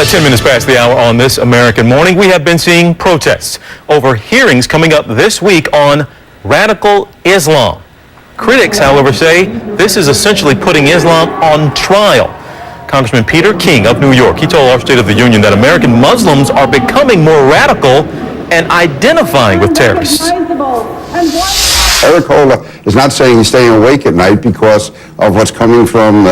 10 minutes past the hour on this American morning. We have been seeing protests over hearings coming up this week on radical Islam. Critics, however, say this is essentially putting Islam on trial. Congressman Peter King of New York, he told our State of the Union that American Muslims are becoming more radical and identifying with terrorists. Eric Holder is not saying he's staying awake at night because of what's coming from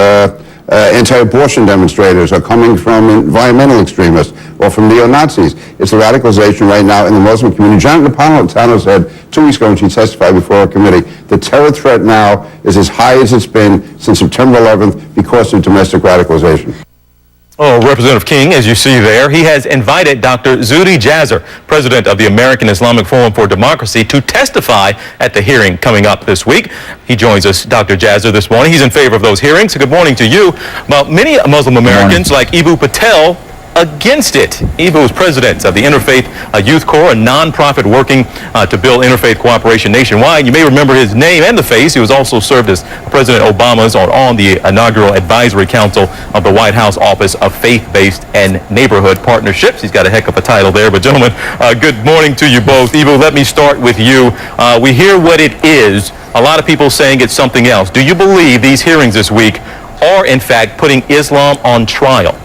anti-abortion demonstrators or coming from environmental extremists or from neo-Nazis. It's the radicalization right now in the Muslim community. John Napolitano said 2 weeks ago when she testified before our committee, the terror threat now is as high as it's been since September 11th because of domestic radicalization. Oh, Representative King, as you see there, he has invited Dr. Zuhdi Jasser, president of the American Islamic Forum for Democracy, to testify at the hearing coming up this week. He joins us, Dr. Jasser, this morning. He's in favor of those hearings. So good morning to you. Well, many Muslim Americans, like Ibu Patel, against it. Ibu is president of the Interfaith Youth Corps, a nonprofit working to build interfaith cooperation nationwide. You may remember his name and the face. He was also served as President Obama's on the inaugural advisory council of the White House Office of Faith-Based and Neighborhood Partnerships. He's got a heck of a title there. But gentlemen, good morning to you both. Ibu, let me start with you. We hear what it is. A lot of people saying it's something else. Do you believe these hearings this week are, in fact, putting Islam on trial?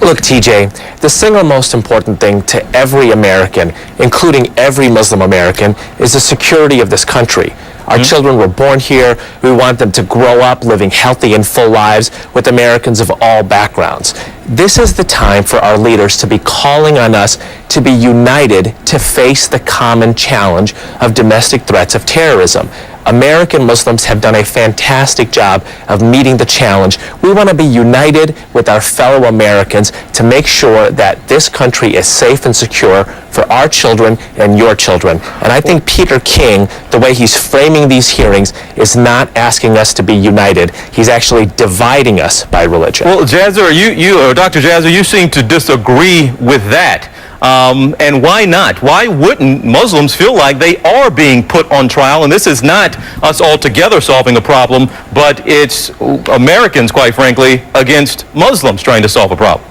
Look, TJ, the single most important thing to every American, including every Muslim American, is the security of this country. Our children were born here. We want them to grow up living healthy and full lives with Americans of all backgrounds. This is the time for our leaders to be calling on us to be united to face the common challenge of domestic threats of terrorism. American Muslims have done a fantastic job of meeting the challenge. We want to be united with our fellow Americans to make sure that this country is safe and secure for our children and your children. And I think Peter King, the way he's framing these hearings, is not asking us to be united. He's actually dividing us by religion. Well, Jasser, Dr. Jasser, you seem to disagree with that. And why not? Why wouldn't Muslims feel like they are being put on trial? And this is not us all together solving a problem, but it's Americans, quite frankly, against Muslims trying to solve a problem.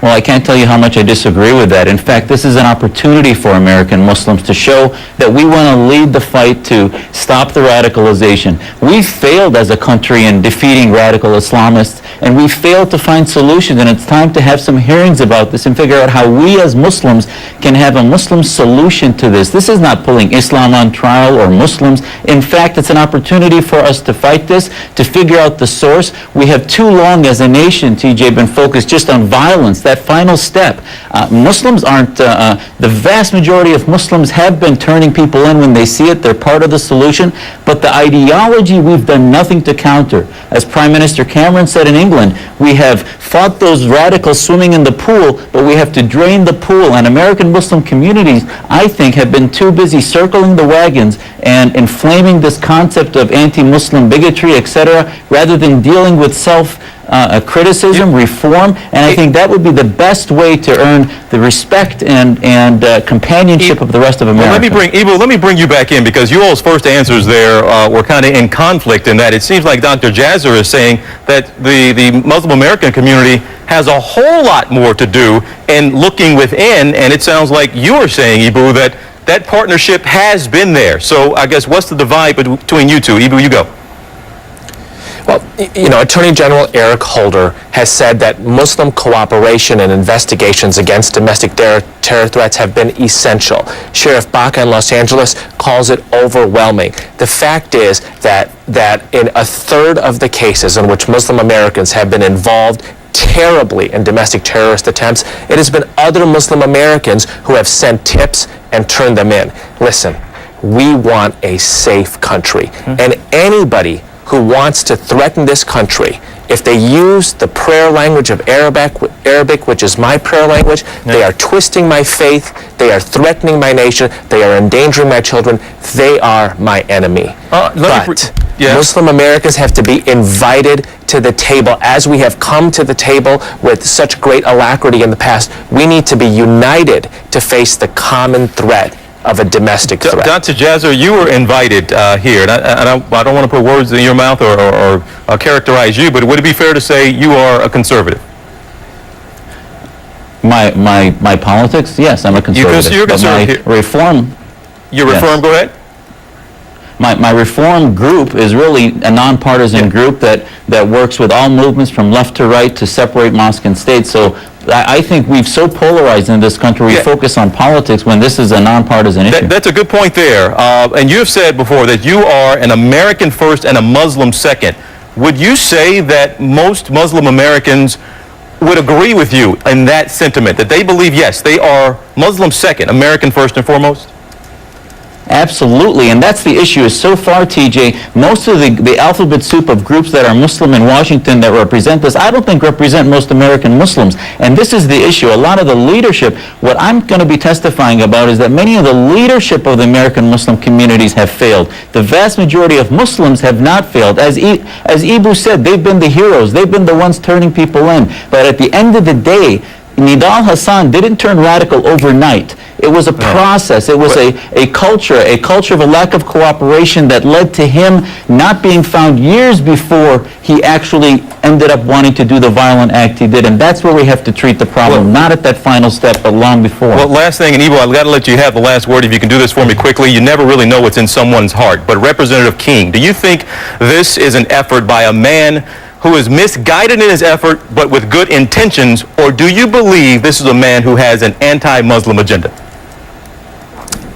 Well, I can't tell you how much I disagree with that. In fact, this is an opportunity for American Muslims to show that we want to lead the fight to stop the radicalization. We've failed as a country in defeating radical Islamists, and we failed to find solutions, and it's time to have some hearings about this and figure out how we as Muslims can have a Muslim solution to this. This is not pulling Islam on trial or Muslims. In fact, it's an opportunity for us to fight this, to figure out the source. We have too long as a nation, TJ, been focused just on violence, that final step. Muslims aren't, the vast majority of Muslims have been turning people in when they see it. They're part of the solution. But the ideology we've done nothing to counter. As Prime Minister Cameron said in England, we have fought those radicals swimming in the pool, but we have to drain the pool. And American Muslim communities, I think, have been too busy circling the wagons and inflaming this concept of anti-Muslim bigotry, etc., rather than dealing with criticism, reform, and I think that would be the best way to earn the respect and companionship of the rest of America. Well, let me bring you back in, because you all's first answers there were kind of in conflict in that it seems like Dr. Jasser is saying that the Muslim American community has a whole lot more to do in looking within, and it sounds like you are saying, Ibu, that partnership has been there. So I guess what's the divide between you two? Ibu, you go. Well, you know, Attorney General Eric Holder has said that Muslim cooperation and investigations against domestic terror threats have been essential. Sheriff Baca in Los Angeles calls it overwhelming. The fact is that in a third of the cases in which Muslim Americans have been involved terribly in domestic terrorist attempts, it has been other Muslim Americans who have sent tips and turned them in. Listen, we want a safe country, and anybody who wants to threaten this country, if they use the prayer language of Arabic, which is my prayer language, they are twisting my faith, they are threatening my nation, they are endangering my children, they are my enemy. But Muslim Americans have to be invited to the table, as we have come to the table with such great alacrity in the past. We need to be united to face the common threat of a domestic threat. Dr. Jasser, you were invited here, and I don't want to put words in your mouth or characterize you, but would it be fair to say you are a conservative? My politics? Yes, I'm a conservative. You're conservative. But my reform... Your reform, go ahead. My reform group is really a nonpartisan group that works with all movements from left to right to separate mosque and state. So I think we've so polarized in this country, we focus on politics when this is a nonpartisan issue. That's a good point there. And you have said before that you are an American first and a Muslim second. Would you say that most Muslim Americans would agree with you in that sentiment, that they believe, yes, they are Muslim second, American first and foremost? Absolutely, and that's the issue. Is so far, TJ, most of the alphabet soup of groups that are Muslim in Washington that represent us, I don't think represent most American Muslims. And this is the issue. A lot of the leadership, what I'm going to be testifying about is that many of the leadership of the American Muslim communities have failed. The vast majority of Muslims have not failed. As Ibu said, they've been the heroes. They've been the ones turning people in. But at the end of the day, Nidal Hasan didn't turn radical overnight. It was a process. It was a culture of a lack of cooperation that led to him not being found years before he actually ended up wanting to do the violent act he did. And that's where we have to treat the problem, not at that final step, but long before. Well, last thing, and Ivo, I've got to let you have the last word if you can do this for me quickly. You never really know what's in someone's heart. But Representative King, do you think this is an effort by a man who is misguided in his effort but with good intentions, or do you believe this is a man who has an anti-Muslim agenda?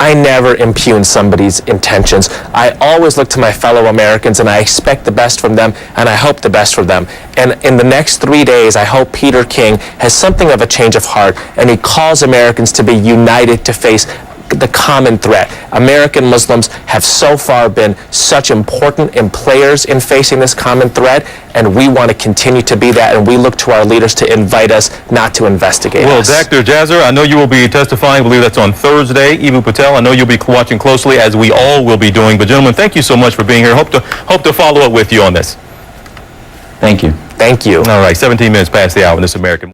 I never impugn somebody's intentions. I always look to my fellow Americans and I expect the best from them and I hope the best for them. And in the next 3 days, I hope Peter King has something of a change of heart and he calls Americans to be united to face the common threat. American Muslims have so far been such important players in facing this common threat, and we want to continue to be that, and we look to our leaders to invite us, not to investigate us. Well, Dr. Jasser, I know you will be testifying. I believe that's on Thursday. Ibu Patel, I know you'll be watching closely, as we all will be doing. But gentlemen, thank you so much for being here. Hope to follow up with you on this. Thank you. Thank you. All right, 17 minutes past the hour in This American.